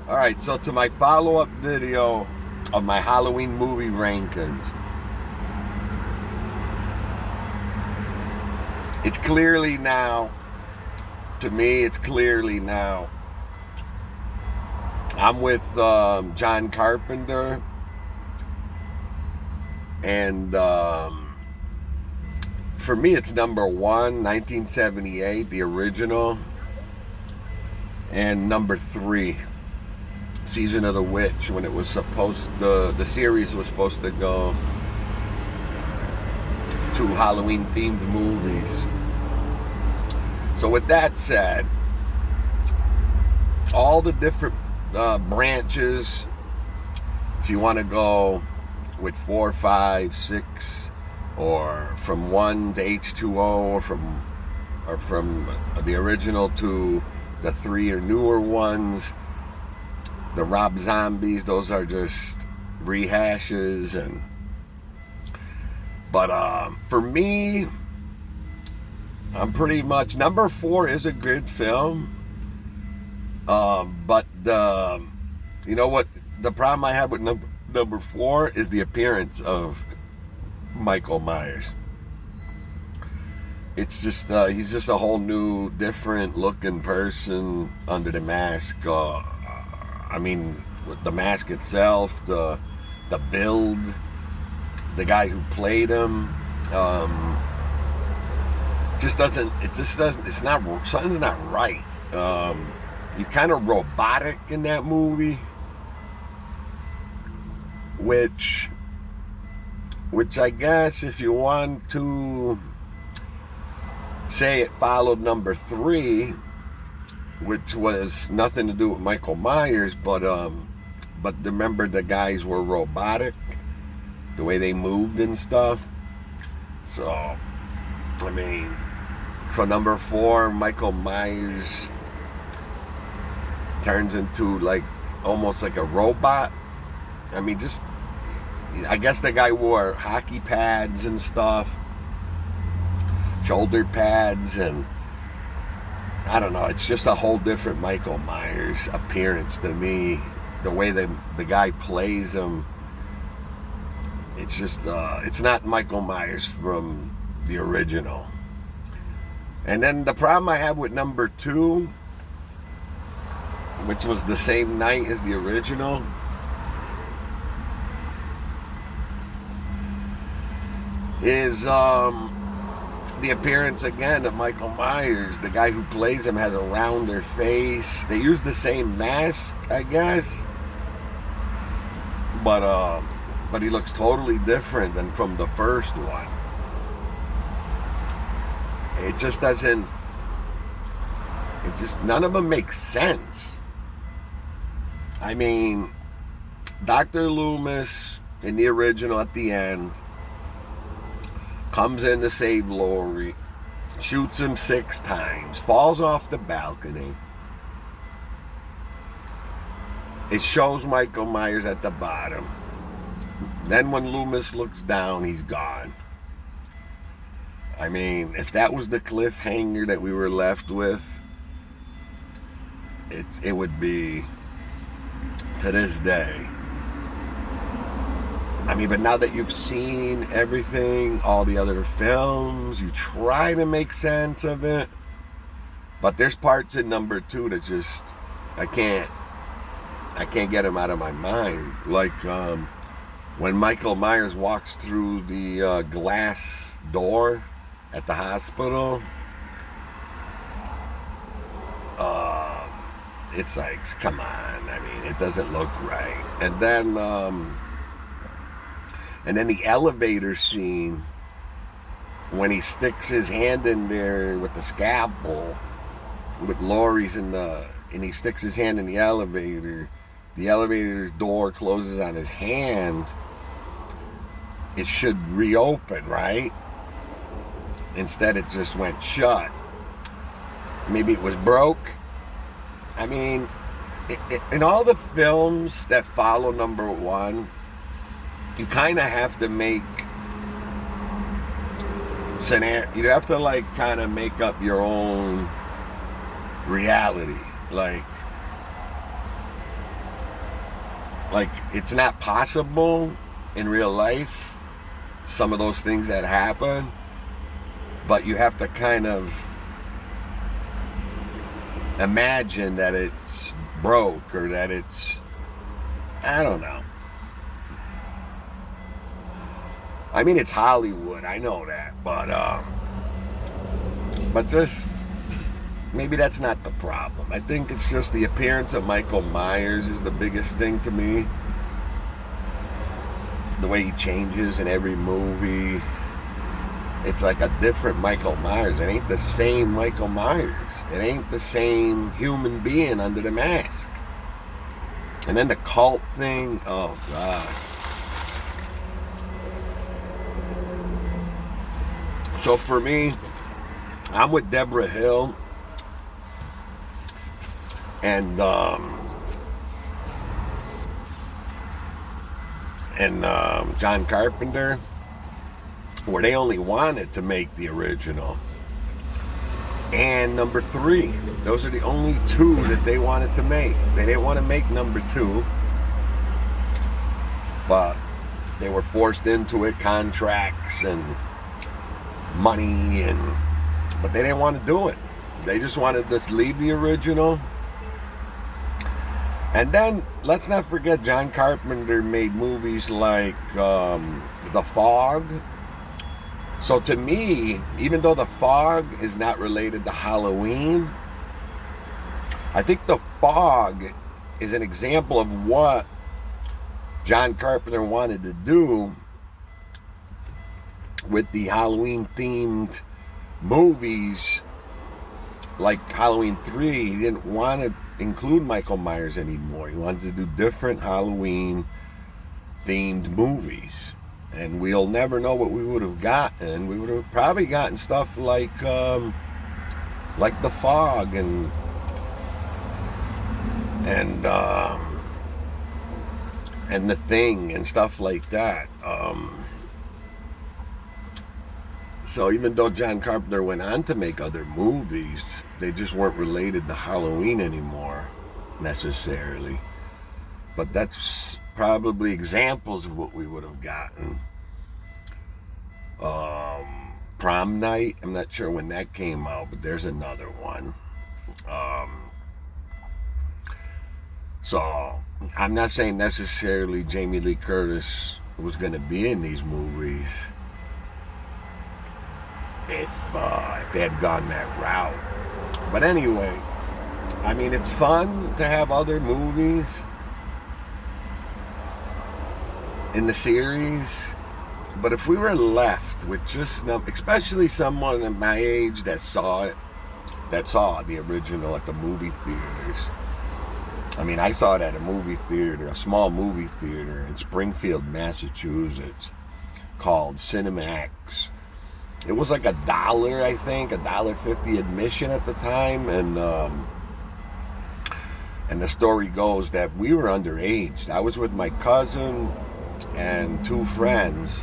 Alright, so to my follow-up video of my Halloween movie rankings, it's clearly now, to me, it's clearly now, I'm with John Carpenter, and for me it's number one, 1978, the original, and number three, Season of the Witch, when it was supposed, the series was supposed to go to Halloween themed movies. So with that said, all the different branches, if you want to go with 4, 5, 6, or from 1 to H2O, or from the original to the 3 or newer ones, the Rob Zombies, those are just rehashes. But for me, I'm pretty much, number 4 is a good film. But you know what? The problem I have with number 4 is the appearance of Michael Myers. It's just he's just a whole new, different looking person under the mask. I mean, the mask itself, the build, the guy who played him, it's not, something's not right. He's kind of robotic in that movie, which I guess if you want to say it followed number 3, which was nothing to do with Michael Myers, but remember, the guys were robotic, the way they moved and stuff. So, I mean, so number 4, Michael Myers turns into like almost like a robot. I mean, just, I guess the guy wore hockey pads and stuff, shoulder pads, and I don't know, it's just a whole different Michael Myers appearance to me. The way the guy plays him, it's just, it's not Michael Myers from the original. And then the problem I have with number 2, which was the same night as the original, is the appearance again of Michael Myers. The guy who plays him has a rounder face. They use the same mask, I guess, but he looks totally different than from the first one. It just doesn't, none of them make sense. I mean, Dr. Loomis in the original at the end comes in to save Laurie, shoots him 6 times, falls off the balcony. It shows Michael Myers at the bottom. Then when Loomis looks down, he's gone. I mean, if that was the cliffhanger that we were left with, it would be, to this day. I mean, but now that you've seen everything, all the other films, you try to make sense of it. But there's parts in number 2 that just, I can't get them out of my mind. Like when Michael Myers walks through the glass door at the hospital, it's like, come on. I mean, it doesn't look right. And then the elevator scene, when he sticks his hand in there with the scalpel, with Laurie's and he sticks his hand in the elevator door closes on his hand. It should reopen, right? Instead, it just went shut. Maybe it was broke. I mean, in all the films that follow number 1, you kind of have to make scenario. You have to like kind of make up your own reality. Like like, it's not possible in real life, some of those things that happen, but you have to kind of imagine that it's broke or that it's, I don't know. I mean, it's Hollywood, I know that, but just maybe that's not the problem. I think it's just the appearance of Michael Myers is the biggest thing to me. The way he changes in every movie. It's like a different Michael Myers. It ain't the same Michael Myers. It ain't the same human being under the mask. And then the cult thing, oh God. So for me, I'm with Deborah Hill and John Carpenter, where they only wanted to make the original. And number 3, those are the only 2 that they wanted to make. They didn't want to make number 2, but they were forced into it, contracts and money, but they didn't want to do it. They just wanted to leave the original. And then, let's not forget, John Carpenter made movies like The Fog. So to me, even though The Fog is not related to Halloween, I think The Fog is an example of what John Carpenter wanted to do with the Halloween-themed movies. Like Halloween 3, he didn't want to include Michael Myers anymore. He wanted to do different Halloween-themed movies. And we'll never know what we would have gotten. We would have probably gotten stuff like The Fog and The Thing and stuff like that. So even though John Carpenter went on to make other movies, they just weren't related to Halloween anymore, necessarily. But that's probably examples of what we would have gotten. Prom Night, I'm not sure when that came out, but there's another one. So I'm not saying necessarily Jamie Lee Curtis was going to be in these movies if they had gone that route. But anyway, I mean, it's fun to have other movies in the series, but if we were left with just, especially someone at my age that saw the original at the movie theaters. I mean, I saw it at a movie theater, a small movie theater in Springfield, Massachusetts, called Cinemax. It was like $1, I think, $1.50 admission at the time, and the story goes that we were underage. I was with my cousin and 2 friends,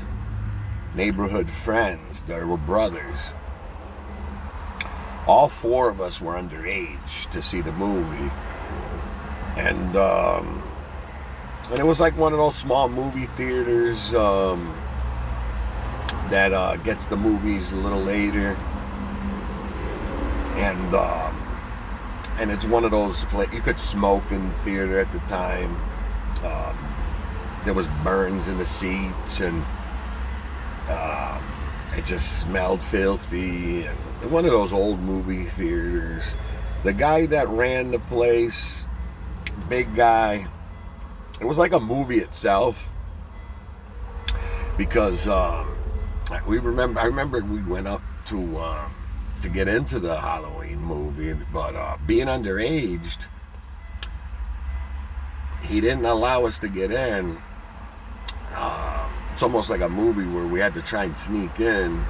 neighborhood friends that were brothers. All 4 of us were underage to see the movie, and it was like one of those small movie theaters that gets the movies a little later, and it's one of those you could smoke in the theater at the time. There was burns in the seats, and it just smelled filthy. And one of those old movie theaters. The guy that ran the place, big guy, it was like a movie itself, because I remember we went up to get into the Halloween movie, but being underage, he didn't allow us to get in. It's almost like a movie where we had to try and sneak in,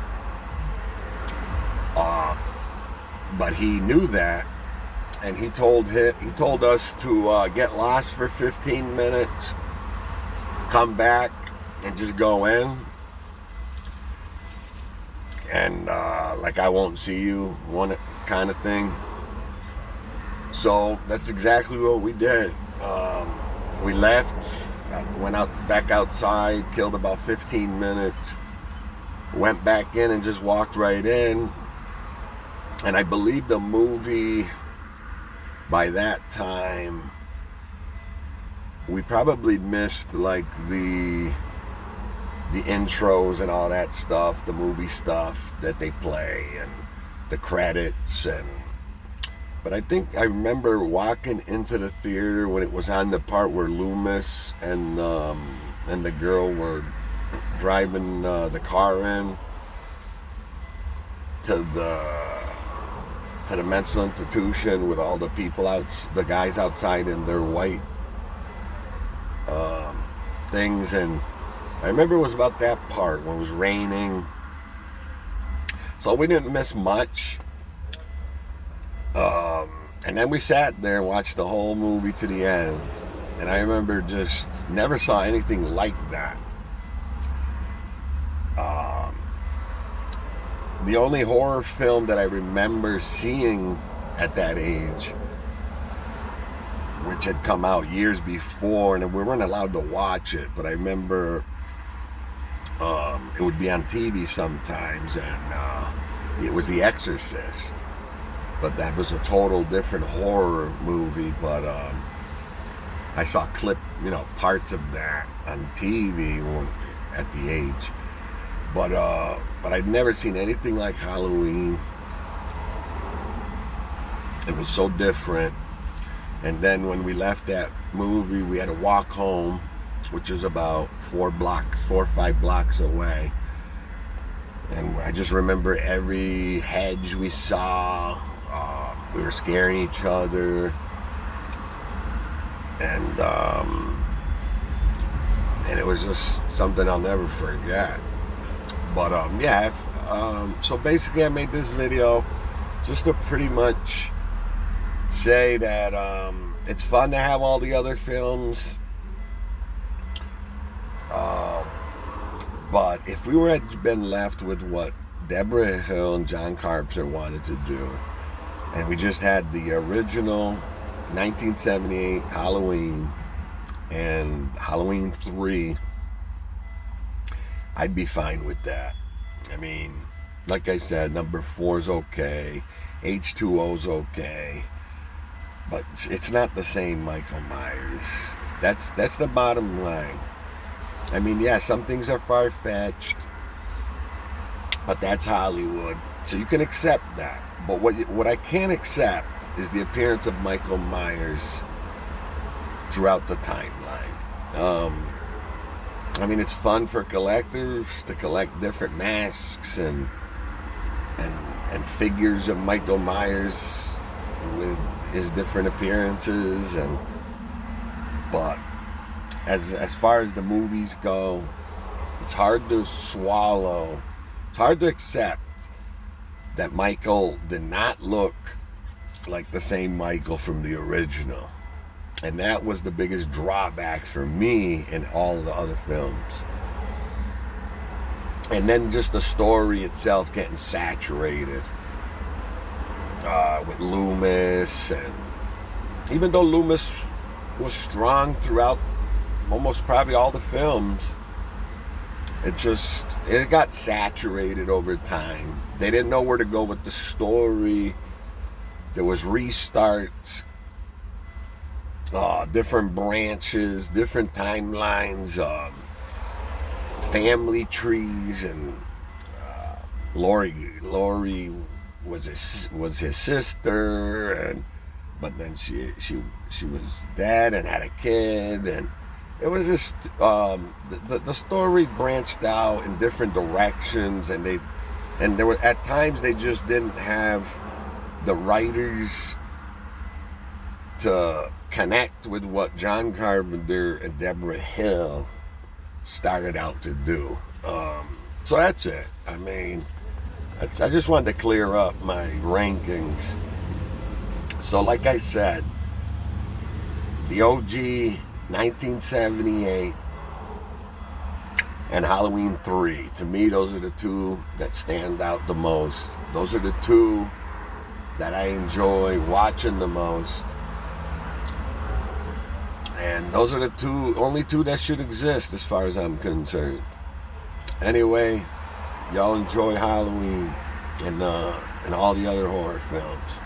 but he knew that, and he told us to get lost for 15 minutes, come back, and just go in. And like, I won't see you, one kind of thing. So that's exactly what we did. we left, went out back outside, killed about 15 minutes, went back in and just walked right in. And I believe the movie, by that time, we probably missed like the intros and all that stuff, the movie stuff that they play and the credits. But I think I remember walking into the theater when it was on the part where Loomis and the girl were driving the car in to the mental institution with all the people the guys outside in their white things. And I remember it was about that part when it was raining, so we didn't miss much. And then we sat there and watched the whole movie to the end, and I remember just never saw anything like that. The only horror film that I remember seeing at that age, which had come out years before, and we weren't allowed to watch it, but I remember it would be on TV sometimes, and it was The Exorcist. But that was a total different horror movie. But I saw parts of that on TV at the age. But I'd never seen anything like Halloween. It was so different. And then when we left that movie, we had to walk home, which is about 4 or 5 blocks away. And I just remember every hedge we saw. We were scaring each other, and it was just something I'll never forget. But so basically I made this video just to pretty much say that it's fun to have all the other films, but if we had been left with what Debra Hill and John Carpenter wanted to do, and we just had the original 1978 Halloween and Halloween 3, I'd be fine with that. I mean, like I said, number 4's okay, H2O's okay, but it's not the same Michael Myers. That's the bottom line. I mean, yeah, some things are far-fetched, but that's Hollywood, so you can accept that. But what I can't accept is the appearance of Michael Myers throughout the timeline. I mean, it's fun for collectors to collect different masks and figures of Michael Myers with his different appearances, but as far as the movies go, it's hard to swallow. It's hard to accept that Michael did not look like the same Michael from the original. And that was the biggest drawback for me in all the other films. And then just the story itself getting saturated with Loomis. And even though Loomis was strong throughout almost probably all the films, it got saturated over time. They didn't know where to go with the story. There was restarts, different branches, different timelines, family trees, and Laurie was his sister, but then she was dead and had a kid, and it was just the story branched out in different directions, and there were at times they just didn't have the writers to connect with what John Carpenter and Debra Hill started out to do. So that's it. I mean, I just wanted to clear up my rankings. So like I said, the OG 1978 and Halloween 3, to me, those are the two that stand out the most. Those are the two that I enjoy watching the most. And those are the only two that should exist as far as I'm concerned. Anyway, y'all enjoy Halloween and all the other horror films.